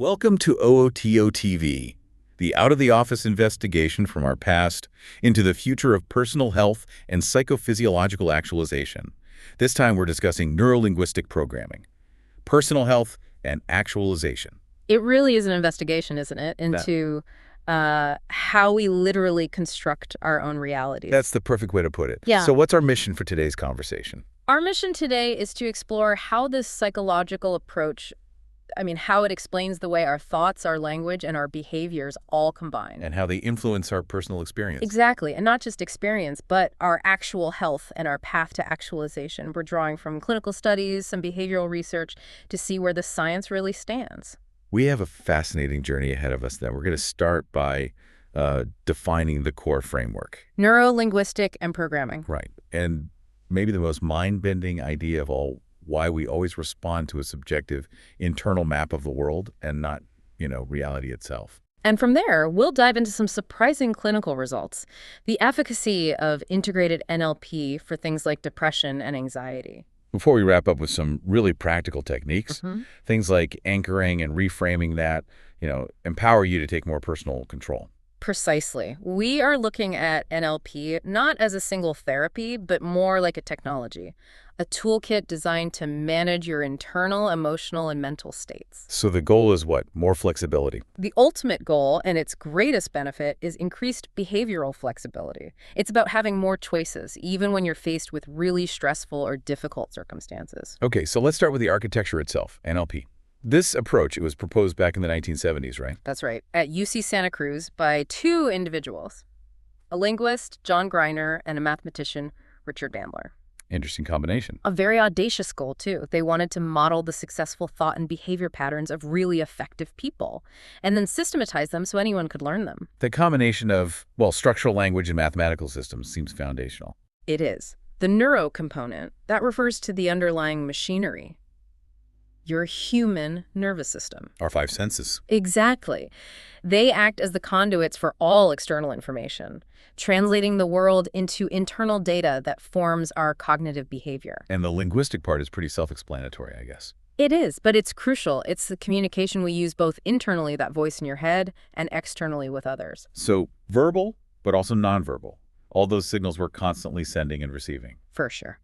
Welcome to OOTO TV, the out-of-the-office investigation from our past into the future of personal health and psychophysiological actualization. This time we're discussing neuro-linguistic programming, personal health, and actualization. It really is an investigation, isn't it, into how we literally construct our own realities. That's the perfect way to put it. Yeah. So what's our mission for today's conversation? Our mission today is to explore how this psychological approach, how it explains the way our thoughts, our language, and our behaviors all combine. And how they influence our personal experience. Exactly, and not just experience, but our actual health and our path to actualization. We're drawing from clinical studies, some behavioral research, to see where the science really stands. We have a fascinating journey ahead of us then. We're going to start by defining the core framework. Neuro-linguistic and programming. Right. And maybe the most mind-bending idea of all, why we always respond to a subjective internal map of the world and not, reality itself. And from there, we'll dive into some surprising clinical results. The efficacy of integrated NLP for things like depression and anxiety. Before we wrap up with some really practical techniques, things like anchoring and reframing that, empower you to take more personal control. Precisely. We are looking at NLP not as a single therapy, but more like a technology, a toolkit designed to manage your internal, emotional, and mental states. So the goal is what? More flexibility. The ultimate goal, and its greatest benefit, is increased behavioral flexibility. It's about having more choices, even when you're faced with really stressful or difficult circumstances. Okay, so let's start with the architecture itself, NLP. This approach, it was proposed back in the 1970s, right? That's right. At UC Santa Cruz by two individuals, a linguist, John Greiner, and a mathematician, Richard Bandler. Interesting combination. A very audacious goal, too. They wanted to model the successful thought and behavior patterns of really effective people, and then systematize them so anyone could learn them. The combination of, structural language and mathematical systems seems foundational. It is. The neuro component, that refers to the underlying machinery. Your human nervous system. Our five senses. Exactly. They act as the conduits for all external information, translating the world into internal data that forms our cognitive behavior. And the linguistic part is pretty self-explanatory, I guess. It is, but it's crucial. It's the communication we use both internally, that voice in your head, and externally with others. So verbal, but also nonverbal. All those signals we're constantly sending and receiving. For sure.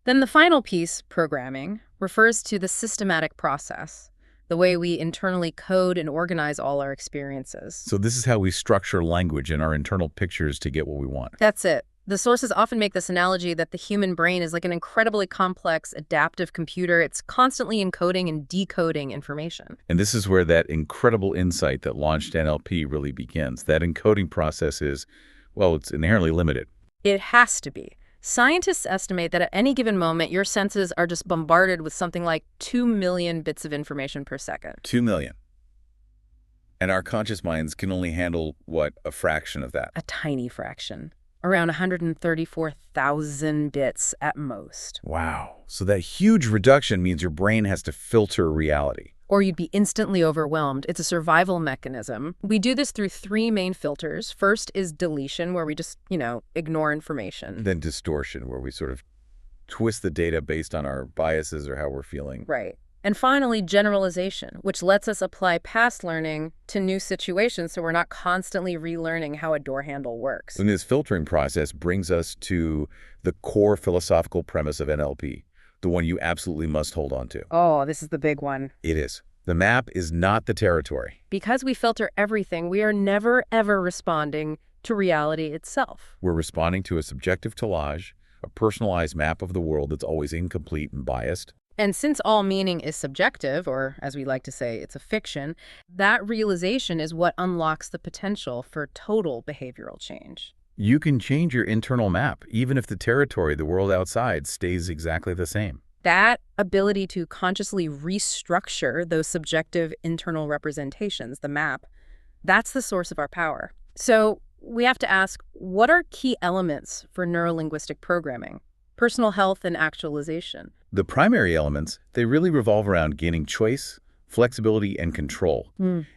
Then the final piece, programming, refers to the systematic process, the way we internally code and organize all our experiences. So this is how we structure language in our internal pictures to get what we want. That's it. The sources often make this analogy that the human brain is like an incredibly complex, adaptive computer. It's constantly encoding and decoding information. And this is where that incredible insight that launched NLP really begins. That encoding process is, it's inherently limited. It has to be. Scientists estimate that at any given moment, your senses are just bombarded with something like 2 million bits of information per second. 2 million. And our conscious minds can only handle, a fraction of that? A tiny fraction. Around 134,000 bits at most. Wow. So that huge reduction means your brain has to filter reality. Or you'd be instantly overwhelmed. It's a survival mechanism. We do this through three main filters. First is deletion, where we just, ignore information. Then distortion, where we sort of twist the data based on our biases or how we're feeling. Right. And finally, generalization, which lets us apply past learning to new situations so we're not constantly relearning how a door handle works. And this filtering process brings us to the core philosophical premise of NLP. The one you absolutely must hold on to. Oh, this is the big one. It is. The map is not the territory. Because we filter everything, we are never, ever responding to reality itself. We're responding to a subjective collage, a personalized map of the world that's always incomplete and biased. And since all meaning is subjective, or as we like to say, it's a fiction, that realization is what unlocks the potential for total behavioral change. You can change your internal map, even if the territory, the world outside, stays exactly the same. That ability to consciously restructure those subjective internal representations, the map, that's the source of our power. So we have to ask, what are key elements for neuro-linguistic programming, personal health, and actualization? The primary elements, they really revolve around gaining choice, flexibility, and control.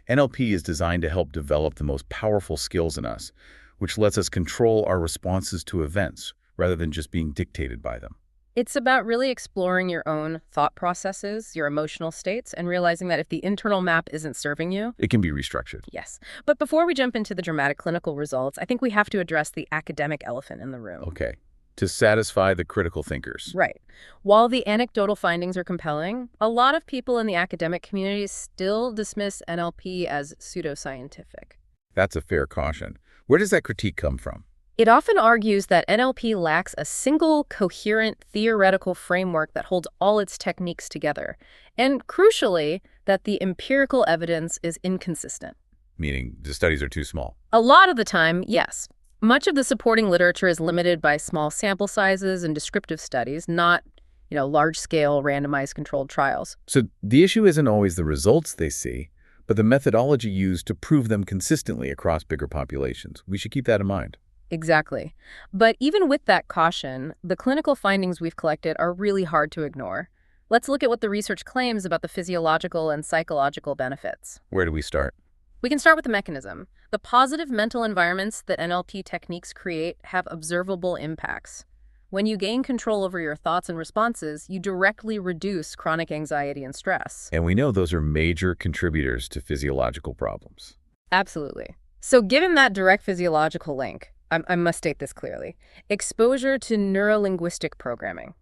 NLP is designed to help develop the most powerful skills in us, which lets us control our responses to events rather than just being dictated by them. It's about really exploring your own thought processes, your emotional states, and realizing that if the internal map isn't serving you, It can be restructured. yes. But before we jump into the dramatic clinical results, I think we have to address the academic elephant in the room. Okay. To satisfy the critical thinkers. Right. While the anecdotal findings are compelling, a lot of people in the academic community still dismiss NLP as pseudoscientific. That's a fair caution. Where does that critique come from? It often argues that NLP lacks a single, coherent, theoretical framework that holds all its techniques together, and crucially, that the empirical evidence is inconsistent. Meaning the studies are too small. A lot of the time, yes. Much of the supporting literature is limited by small sample sizes and descriptive studies, not, large-scale randomized controlled trials. So the issue isn't always the results they see, but the methodology used to prove them consistently across bigger populations. We should keep that in mind. Exactly. But even with that caution, the clinical findings we've collected are really hard to ignore. Let's look at what the research claims about the physiological and psychological benefits. Where do we start? We can start with the mechanism. The positive mental environments that NLP techniques create have observable impacts. When you gain control over your thoughts and responses, you directly reduce chronic anxiety and stress. And we know those are major contributors to physiological problems. Absolutely. So given that direct physiological link, I must state this clearly, exposure to neuro-linguistic programming.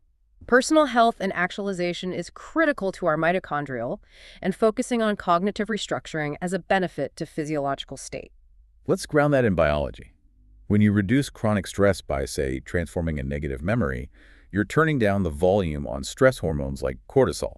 Personal health and actualization is critical to our mitochondrial, and focusing on cognitive restructuring as a benefit to physiological state. Let's ground that in biology. When you reduce chronic stress by, say, transforming a negative memory, you're turning down the volume on stress hormones like cortisol.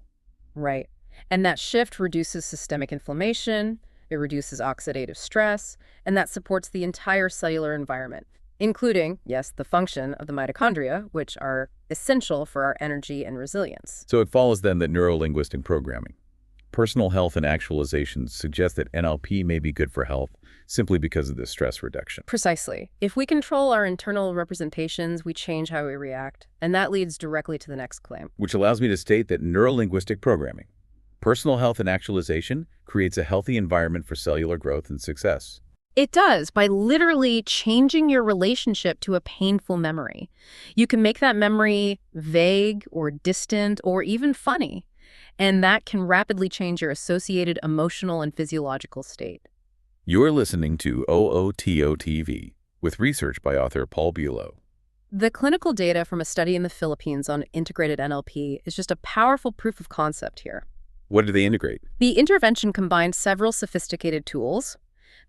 Right. And that shift reduces systemic inflammation, it reduces oxidative stress, and that supports the entire cellular environment, including, yes, the function of the mitochondria, which are essential for our energy and resilience. So it follows then that neuro-linguistic programming, personal health and actualization suggest that NLP may be good for health simply because of the stress reduction. Precisely. If we control our internal representations, we change how we react, and that leads directly to the next claim. Which allows me to state that neuro-linguistic programming, personal health and actualization, creates a healthy environment for cellular growth and success. It does, by literally changing your relationship to a painful memory. You can make that memory vague or distant or even funny, and that can rapidly change your associated emotional and physiological state. You're listening to OOTO-TV with research by author Paul Bulow. The clinical data from a study in the Philippines on integrated NLP is just a powerful proof of concept here. What do they integrate? The intervention combined several sophisticated tools: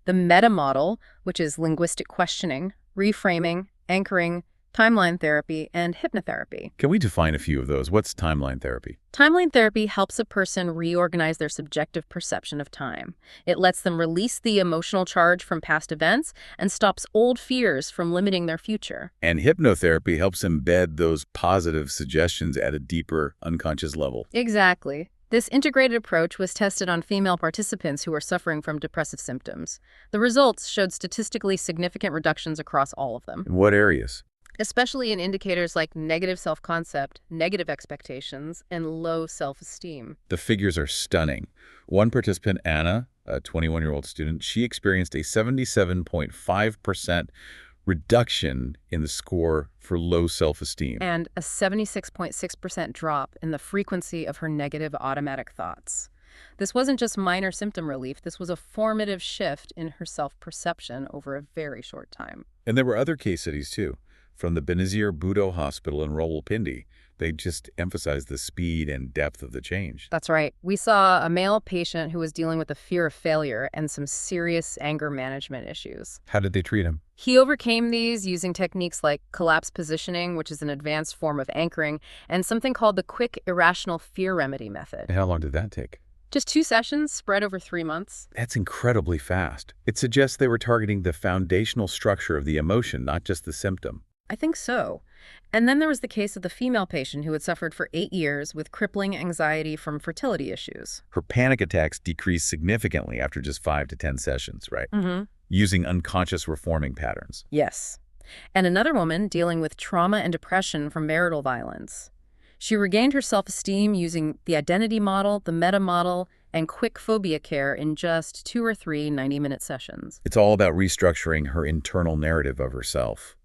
the meta model, which is linguistic questioning, reframing, anchoring, timeline therapy, and hypnotherapy. Can we define a few of those? What's timeline therapy? Timeline therapy helps a person reorganize their subjective perception of time. It lets them release the emotional charge from past events and stops old fears from limiting their future. And hypnotherapy helps embed those positive suggestions at a deeper, unconscious level. Exactly. This integrated approach was tested on female participants who were suffering from depressive symptoms. The results showed statistically significant reductions across all of them, In what areas? especially in indicators like negative self-concept, negative expectations, and low self-esteem. The figures are stunning. One participant, Anna, a 21-year-old student, she experienced a 77.5% reduction in the score for low self-esteem. And a 76.6% drop in the frequency of her negative automatic thoughts. This wasn't just minor symptom relief, this was a formative shift in her self-perception over a very short time. And there were other case studies, too. From the Benazir Bhutto Hospital in Rawalpindi, they just emphasized the speed and depth of the change. That's right. We saw a male patient who was dealing with a fear of failure and some serious anger management issues. How did they treat him? He overcame these using techniques like collapse positioning, which is an advanced form of anchoring, and something called the quick irrational fear remedy method. And how long did that take? Just 2 sessions spread over 3 months. That's incredibly fast. It suggests they were targeting the foundational structure of the emotion, not just the symptom. I think so. And then there was the case of the female patient who had suffered for 8 years with crippling anxiety from fertility issues. Her panic attacks decreased significantly after just 5 to 10 sessions, right? Mm-hmm. Using unconscious reforming patterns. Yes. And another woman dealing with trauma and depression from marital violence. She regained her self-esteem using the identity model, the meta model, and quick phobia care in just 2 or 3 90-minute sessions. It's all about restructuring her internal narrative of herself.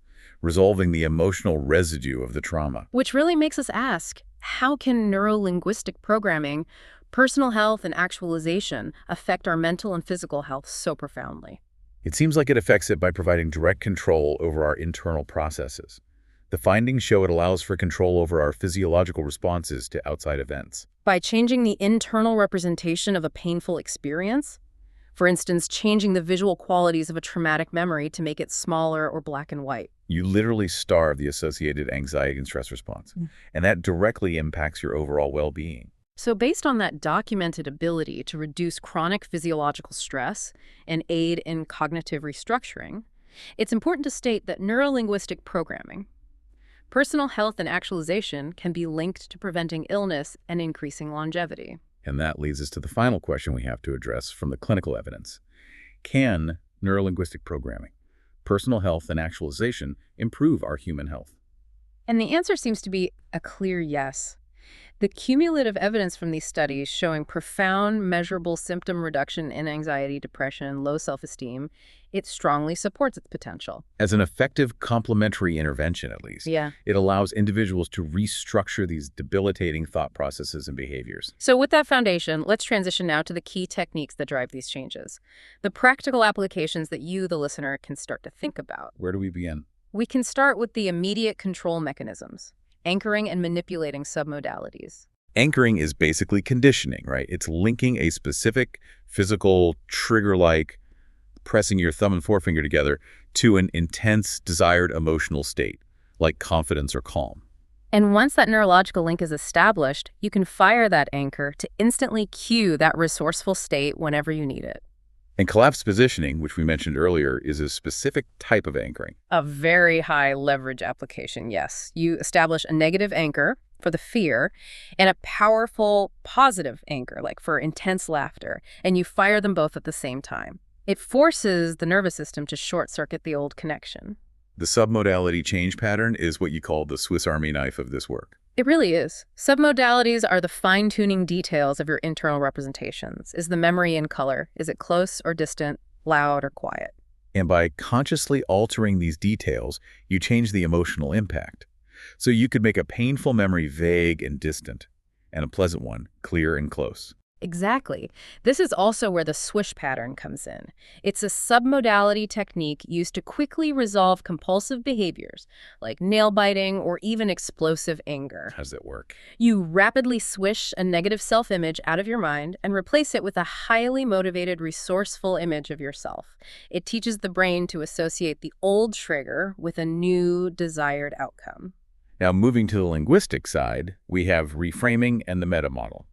resolving the emotional residue of the trauma. Which really makes us ask, how can neuro-linguistic programming, personal health, and actualization affect our mental and physical health so profoundly? It seems like it affects it by providing direct control over our internal processes. The findings show it allows for control over our physiological responses to outside events. By changing the internal representation of a painful experience? For instance, changing the visual qualities of a traumatic memory to make it smaller or black and white. You literally starve the associated anxiety and stress response, and that directly impacts your overall well-being. So based on that documented ability to reduce chronic physiological stress and aid in cognitive restructuring, it's important to state that neuro-linguistic programming, personal health and actualization can be linked to preventing illness and increasing longevity. And that leads us to the final question we have to address from the clinical evidence. Can neuro-linguistic programming, personal health and actualization improve our human health? And the answer seems to be a clear yes. The cumulative evidence from these studies showing profound, measurable symptom reduction in anxiety, depression, low self-esteem, it strongly supports its potential. As an effective complementary intervention, at least, it allows individuals to restructure these debilitating thought processes and behaviors. So with that foundation, let's transition now to the key techniques that drive these changes. The practical applications that you, the listener, can start to think about. Where do we begin? We can start with the immediate control mechanisms. Anchoring and manipulating submodalities. Anchoring is basically conditioning, right? It's linking a specific physical trigger-like pressing your thumb and forefinger together to an intense desired emotional state, like confidence or calm. And once that neurological link is established, you can fire that anchor to instantly cue that resourceful state whenever you need it. And collapse positioning, which we mentioned earlier, is a specific type of anchoring. A very high leverage application, yes. You establish a negative anchor for the fear and a powerful positive anchor, like for intense laughter, and you fire them both at the same time. It forces the nervous system to short-circuit the old connection. The submodality change pattern is what you call the Swiss Army knife of this work. It really is. Submodalities are the fine-tuning details of your internal representations. Is the memory in color? Is it close or distant, loud or quiet? And by consciously altering these details, you change the emotional impact. So you could make a painful memory vague and distant, and a pleasant one clear and close. Exactly. This is also where the swish pattern comes in. It's a submodality technique used to quickly resolve compulsive behaviors, like nail biting or even explosive anger. How does it work? You rapidly swish a negative self-image out of your mind and replace it with a highly motivated, resourceful image of yourself. It teaches the brain to associate the old trigger with a new desired outcome. Now, moving to the linguistic side, we have reframing and the meta model.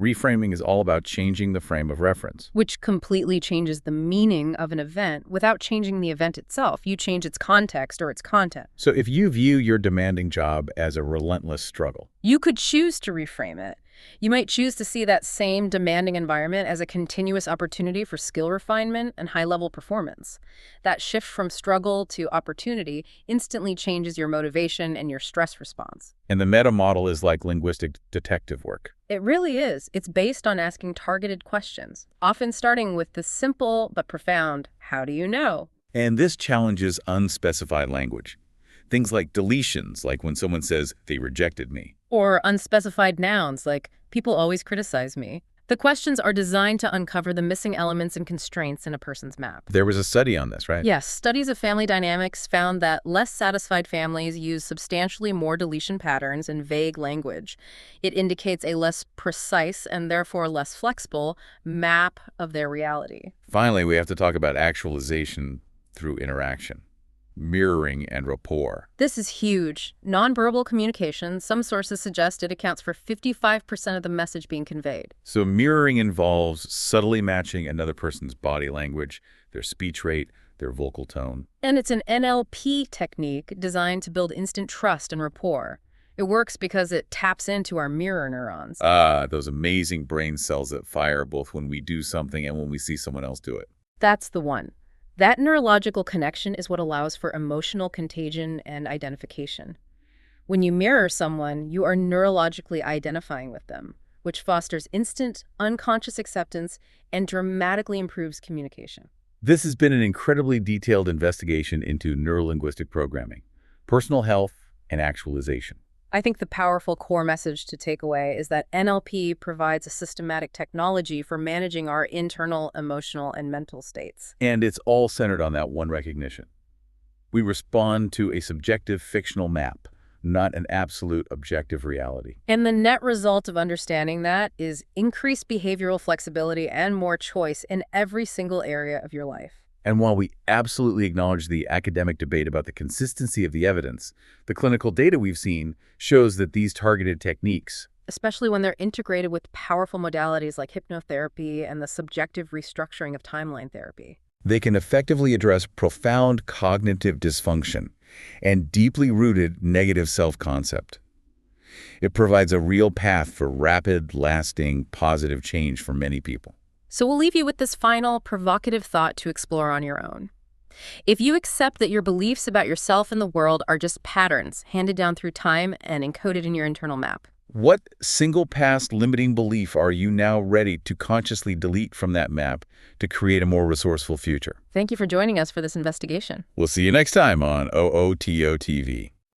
Reframing is all about changing the frame of reference. Which completely changes the meaning of an event without changing the event itself. You change its context or its content. So if you view your demanding job as a relentless struggle, you could choose to reframe it. You might choose to see that same demanding environment as a continuous opportunity for skill refinement and high-level performance. That shift from struggle to opportunity instantly changes your motivation and your stress response. And the meta model is like linguistic detective work. It really is. It's based on asking targeted questions, often starting with the simple but profound, how do you know? And this challenges unspecified language. Things like deletions, like when someone says, they rejected me. Or unspecified nouns, like people always criticize me. The questions are designed to uncover the missing elements and constraints in a person's map. There was a study on this, right? Yes, studies of family dynamics found that less satisfied families use substantially more deletion patterns and vague language. It indicates a less precise and therefore less flexible map of their reality. Finally, we have to talk about actualization through interaction. Mirroring and rapport. This is huge. Nonverbal communication, some sources suggest it accounts for 55% of the message being conveyed. So mirroring involves subtly matching another person's body language, their speech rate, their vocal tone. And it's an NLP technique designed to build instant trust and rapport. It works because it taps into our mirror neurons. Those amazing brain cells that fire both when we do something and when we see someone else do it. That's the one. That neurological connection is what allows for emotional contagion and identification. When you mirror someone, you are neurologically identifying with them, which fosters instant, unconscious acceptance and dramatically improves communication. This has been an incredibly detailed investigation into neurolinguistic programming. personal health and actualization. I think the powerful core message to take away is that NLP provides a systematic technology for managing our internal, emotional, and mental states. And it's all centered on that one recognition. We respond to a subjective fictional map, not an absolute objective reality. And the net result of understanding that is increased behavioral flexibility and more choice in every single area of your life. And while we absolutely acknowledge the academic debate about the consistency of the evidence, the clinical data we've seen shows that these targeted techniques, Especially when they're integrated with powerful modalities like hypnotherapy and the subjective restructuring of timeline therapy. they can effectively address profound cognitive dysfunction and deeply rooted negative self-concept. It provides a real path for rapid, lasting, positive change for many people. So we'll leave you with this final provocative thought to explore on your own. If you accept that your beliefs about yourself and the world are just patterns handed down through time and encoded in your internal map, What single past limiting belief are you now ready to consciously delete from that map to create a more resourceful future? thank you for joining us for this investigation. We'll see you next time on OOTO TV.